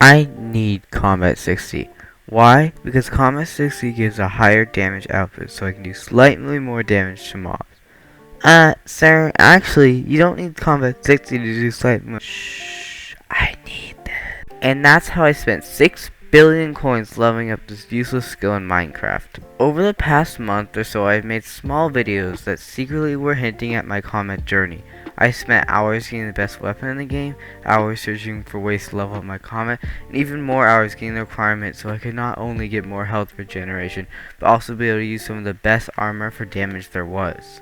I need Combat 60. Why? Because Combat 60 gives a higher damage output, so I can do slightly more damage to mobs. Sir, actually, you don't need Combat 60 to do slightly more. Shh, I need this. And that's how I spent 6 billion coins leveling up this useless skill in Minecraft. Over the past month or so, I've made small videos that secretly were hinting at my combat journey. I spent hours getting the best weapon in the game, hours searching for ways to level up my combat, and even more hours getting the requirement so I could not only get more health regeneration, but also be able to use some of the best armor for damage there was.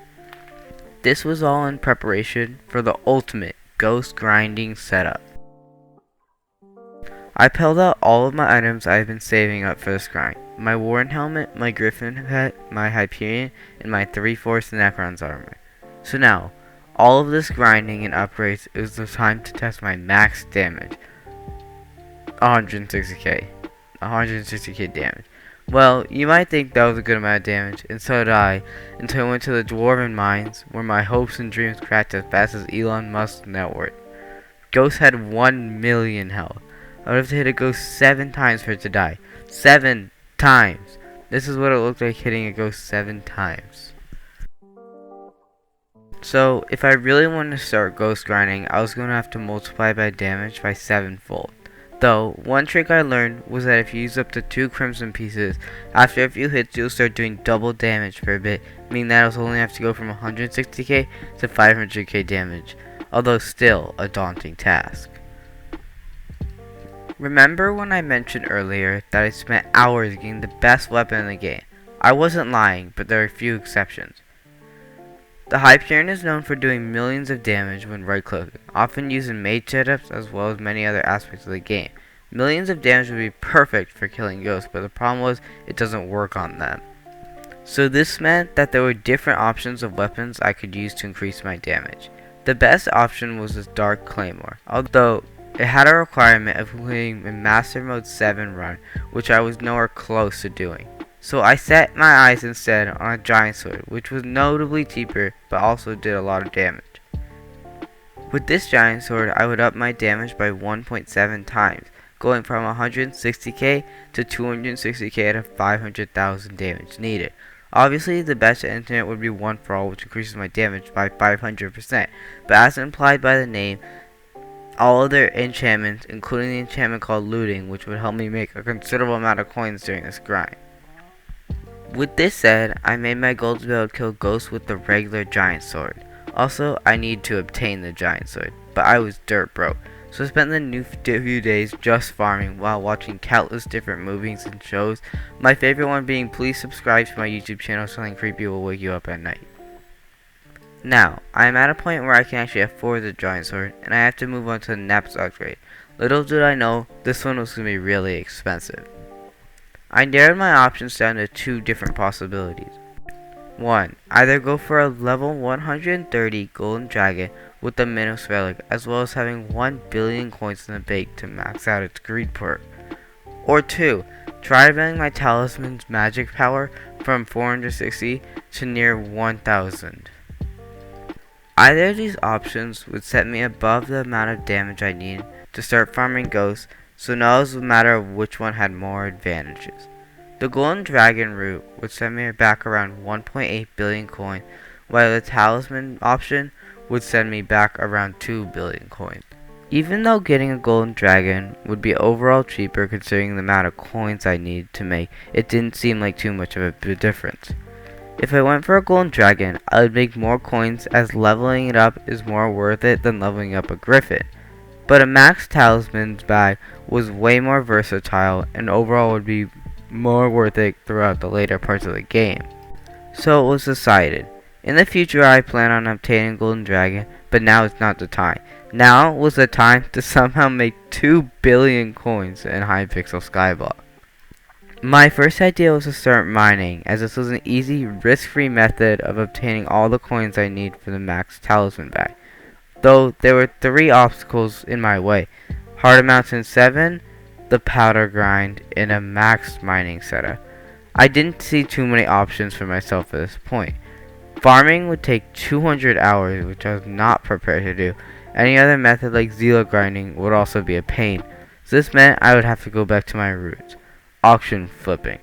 This was all in preparation for the ultimate ghost grinding setup. I pulled out all of my items I've been saving up for this grind. My Warren helmet, my Griffin hat, my Hyperion, and my 3/4 Necron's armor. So now, all of this grinding and upgrades is the time to test my max damage. 160k. 160k damage. Well, you might think that was a good amount of damage, and so did I, until I went to the Dwarven Mines, where my hopes and dreams cracked as fast as Elon Musk's net worth. Ghost had 1 million health. I would have to hit a ghost 7 times for it to die. 7 times! This is what it looked like hitting a ghost 7 times. So, if I really wanted to start ghost grinding, I was going to have to multiply by damage by 7-fold. Though, one trick I learned was that if you use up to 2 crimson pieces, after a few hits you'll start doing double damage for a bit, meaning that I'll only have to go from 160k to 500k damage, although still a daunting task. Remember when I mentioned earlier that I spent hours getting the best weapon in the game? I wasn't lying, but there are a few exceptions. The Hyperion is known for doing millions of damage when right-clicking, often used in mage setups as well as many other aspects of the game. Millions of damage would be perfect for killing ghosts, but the problem was it doesn't work on them. So this meant that there were different options of weapons I could use to increase my damage. The best option was this Dark Claymore, although it had a requirement of completing a Master Mode 7 run, which I was nowhere close to doing. So I set my eyes instead on a giant sword, which was notably cheaper, but also did a lot of damage. With this giant sword, I would up my damage by 1.7 times, going from 160k to 260k at a 500,000 damage needed. Obviously, the best internet would be 1 for all, which increases my damage by 500%, but as implied by the name, all of their enchantments, including the enchantment called looting, which would help me make a considerable amount of coins during this grind. With this said, I made my goal to be able to kill ghosts with the regular giant sword. Also, I need to obtain the giant sword, but I was dirt broke, so I spent the few days just farming while watching countless different movies and shows, my favorite one being please subscribe to my YouTube channel so something creepy will wake you up at night. Now, I am at a point where I can actually afford the giant sword, and I have to move on to the next upgrade. Little did I know, this one was going to be really expensive. I narrowed my options down to 2 different possibilities. 1. Either go for a level 130 golden dragon with the Minos relic, as well as having 1 billion coins in the bank to max out its greed perk. Or 2. Try leveling my talisman's magic power from 460 to near 1000. Either of these options would set me above the amount of damage I need to start farming ghosts, so now it was a matter of which one had more advantages. The golden dragon route would send me back around 1.8 billion coins, while the talisman option would send me back around 2 billion coins. Even though getting a golden dragon would be overall cheaper considering the amount of coins I need to make, it didn't seem like too much of a difference. If I went for a golden dragon, I would make more coins as leveling it up is more worth it than leveling up a griffin. But a max talisman's bag was way more versatile and overall would be more worth it throughout the later parts of the game. So it was decided. In the future I plan on obtaining golden dragon, but now is not the time. Now was the time to somehow make 2 billion coins in hypixel skyblock. My first idea was to start mining, as this was an easy, risk-free method of obtaining all the coins I need for the max talisman bag. Though there were 3 obstacles in my way: Hard Mountain 7, the powder grind, and a max mining setup. I didn't see too many options for myself at this point. Farming would take 200 hours, which I was not prepared to do. Any other method like Zelo grinding would also be a pain. So this meant I would have to go back to my roots, auction flipping.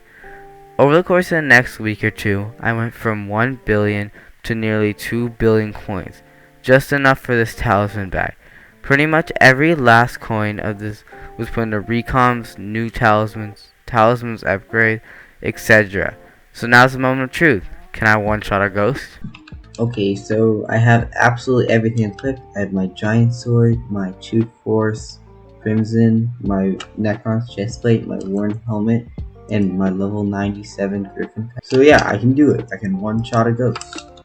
Over the course of the next week or two, I went from 1 billion to nearly 2 billion coins, just enough for this talisman bag. Pretty much every last coin of this was put into recoms, new talismans upgrade, etc. So now's the moment of truth. Can I one-shot a ghost? Okay, so I have absolutely everything equipped. I have my giant sword, my Tooth Force Crimson, my Necron's chestplate, my worn helmet, and my level 97 Griffin. So yeah, I can do it. I can one-shot a ghost.